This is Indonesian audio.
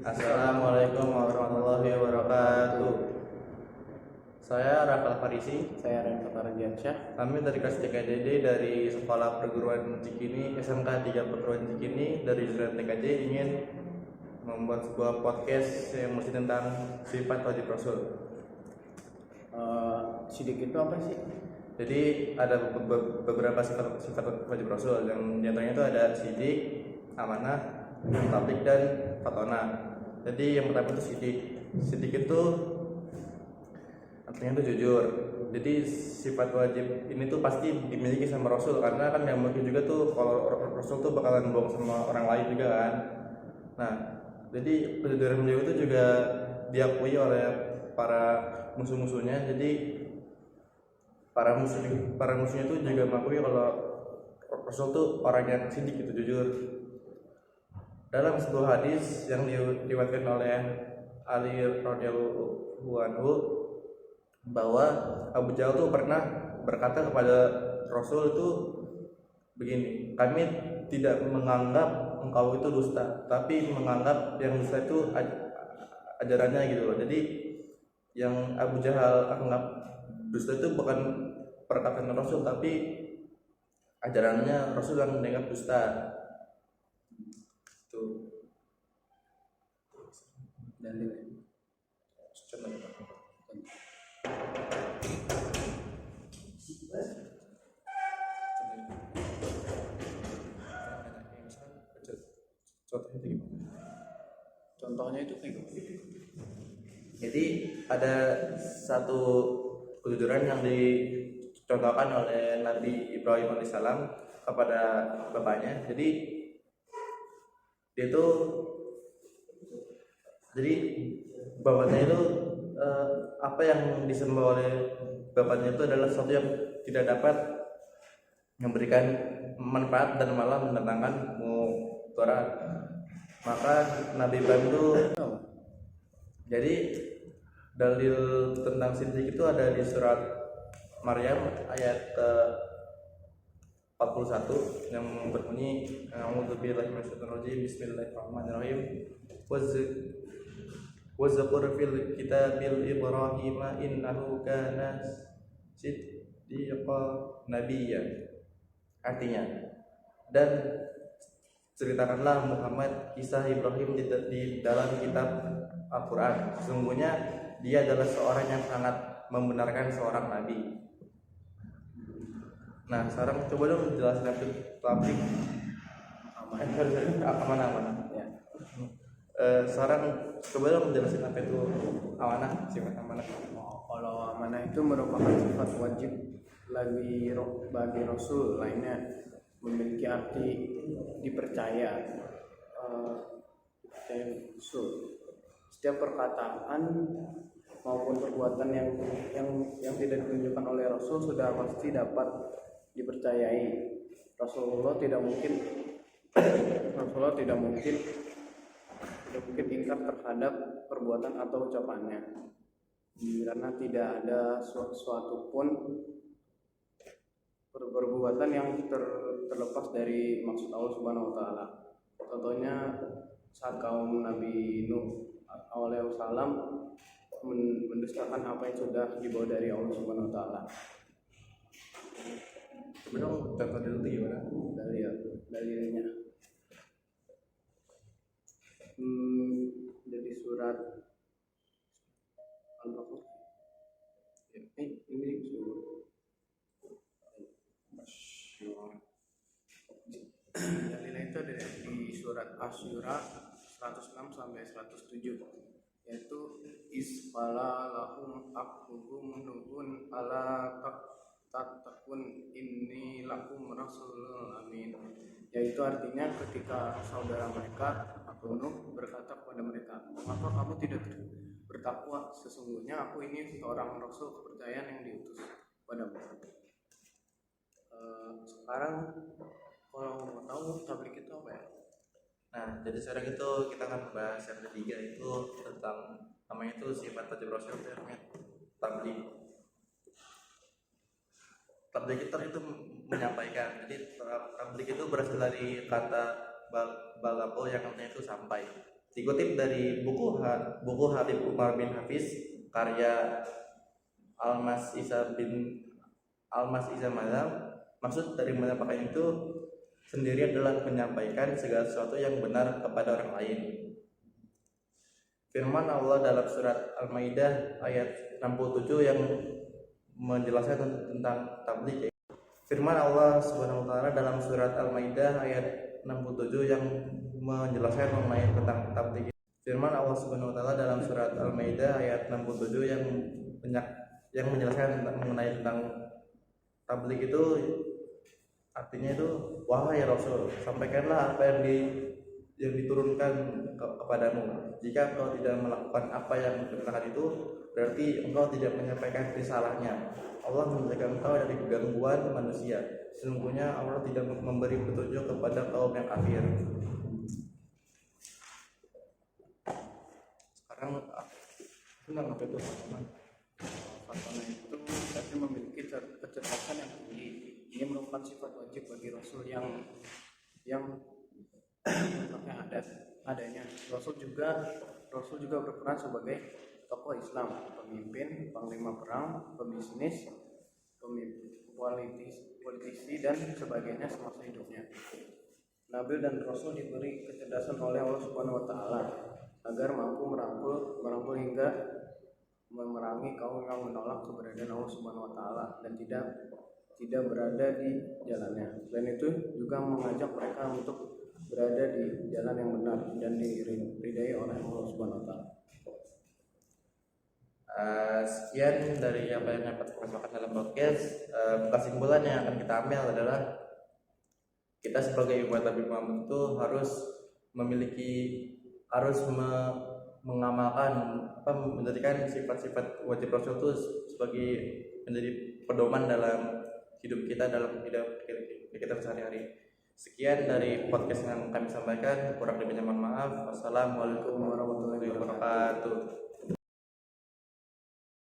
Assalamualaikum warahmatullahi wabarakatuh. Saya Rafael Farisi. Saya Renzo Tarjansyah. Kami dari kelas TKJD dari Sekolah Perguruan Cikini SMK 3 Perguruan Cikini dari jurusan TKJ ingin membuat sebuah podcast yang mesti tentang sifat wajib Rasul. Sidik itu apa sih? Jadi ada beberapa sifat wajib Rasul yang diantaranya itu ada sidik, amanah, tabligh dan fatona. Jadi yang pertama itu sidik. Sidik itu artinya itu jujur. Jadi sifat wajib ini tuh pasti dimiliki sama Rasul, karena kan yang mungkin juga tuh kalau Rasul tuh bakalan bohong sama orang lain juga kan. Nah, jadi kejujuran beliau itu juga diakui oleh para musuh-musuhnya. Jadi para musuhnya itu juga mengakui kalau Rasul tuh orang yang sidik, gitu, jujur. Dalam sebuah hadis yang diriwayatkan oleh Ali radhiyallahu anhu bahwa Abu Jahal tuh pernah berkata kepada Rasul itu begini, kami tidak menganggap engkau itu dusta, tapi menganggap yang dusta itu ajarannya, gitu loh. Jadi yang Abu Jahal anggap dusta itu bukan perkataan Rasul, tapi ajarannya Rasul yang dianggap dusta. Tuh. Dalil. Contohnya itu kayak gimana? Jadi ada satu kejujuran yang dicontohkan oleh Nabi Ibrahim alaihissalam kepada bapaknya. Jadi dia itu, jadi bapaknya itu apa yang disembah oleh bapaknya itu adalah sesuatu yang tidak dapat memberikan manfaat dan malah mendatangkan mudarat. Maka Nabi Ibrahim itu, jadi dalil tentang sidik itu ada di surat Maryam ayat 41 yang berbunyi, a'udzubillahi minasyaitonir rajim, bismillahirrahmanirrahim, wazkur fil kitabil Ibrahim innahu kana siddiqan nabiyya. Artinya, dan ceritakanlah Muhammad kisah Ibrahim di dalam kitab Al-Quran. Sesungguhnya dia adalah seorang yang sangat membenarkan seorang nabi. Nah, sekarang coba dong jelasin topik amanah. Ya. Sekarang coba dong jelasin apa itu amanah, sifat amanah. Kalau amanah itu merupakan sifat wajib bagi Rasul lainnya, memiliki arti dipercaya, dipercaya usul. Setiap perkataan maupun perbuatan yang tidak ditunjukkan oleh Rasul sudah pasti dapat dipercayai. Rasulullah tidak mungkin ingkar terhadap perbuatan atau ucapannya, karena tidak ada suatu pun perbuatan yang terlepas dari maksud Allah Subhanahu wa taala. Contohnya saat kaum Nabi Nuh alaihi salam mendustakan apa yang sudah dibawa dari Allah Subhanahu wa taala. Coba dong contoh dulu gimana? Dalilnya dari surat Al-Baqarah. Ini dalilnya itu ada di surat Asy-Syura 106 sampai 107, yaitu isfala lahum aquhum nuhun ala tatakun inni lakum rasulul amin, yaitu artinya ketika saudara mereka atau Nuh berkata kepada mereka, mengapa kamu tidak bertakwa, sesungguhnya aku ini seorang rasul kepercayaan yang diutus padamu. Sekarang kalau mau tahu tabligh itu apa ya? Nah, jadi sekarang itu kita akan bahas yang ketiga, itu tentang namanya itu sifat wajib Rasul, namanya tabligh. Tabligh itu menyampaikan. Jadi tabligh itu berasal dari kata balago yang artinya itu sampai. Dikutip dari buku Habib Umar bin Hafiz karya Almas Isa Malam, maksud dari menyampaikan itu sendiri adalah menyampaikan segala sesuatu yang benar kepada orang lain. Firman Allah dalam surat Al-Maidah ayat 67 yang menjelaskan tentang tabligh. Firman Allah Subhanahu wa taala dalam surat Al-Maidah ayat 67 yang menjelaskan mengenai tentang tabligh. Firman Allah Subhanahu wa taala dalam surat Al-Maidah ayat 67 yang menjelaskan mengenai tentang tabligh itu artinya itu, wahai Rasul, sampaikanlah apa yang diturunkan kepadamu. Jika engkau tidak melakukan apa yang diperintahkan itu, berarti engkau tidak menyampaikan risalahnya. Allah menjaga engkau dari gangguan manusia. Sesungguhnya Allah tidak memberi petunjuk kepada kaum yang kafir. Sekarang tentang apa itu? Fatona itu berarti memiliki kecerdasan yang tinggi. Ini merupakan sifat wajib bagi Rasul yang adanya. Rasul juga berperan sebagai tokoh Islam, pemimpin, panglima perang, pebisnis, politisi dan sebagainya semasa hidupnya. Nabi dan Rasul diberi kecerdasan oleh Allah Subhanahu wa taala agar mampu merangkul hingga memerangi kaum yang menolak keberadaan Allah Subhanahu wa taala dan tidak berada di jalannya. Selain itu juga mengajak mereka untuk berada di jalan yang benar dan diridai oleh Allah Subhanahu wa taala. Sekian dari apa yang dapat kita sampaikan dalam podcast. Kesimpulan yang akan kita ambil adalah kita sebagai umat Nabi Muhammad itu harus mengamalkan menjadikan sifat-sifat wajib Rasul itu sebagai menjadi pedoman dalam hidup kita sehari-hari. Sekian dari podcast yang kami sampaikan, kurang lebihnya mohon maaf. Wassalamualaikum warahmatullahi wabarakatuh.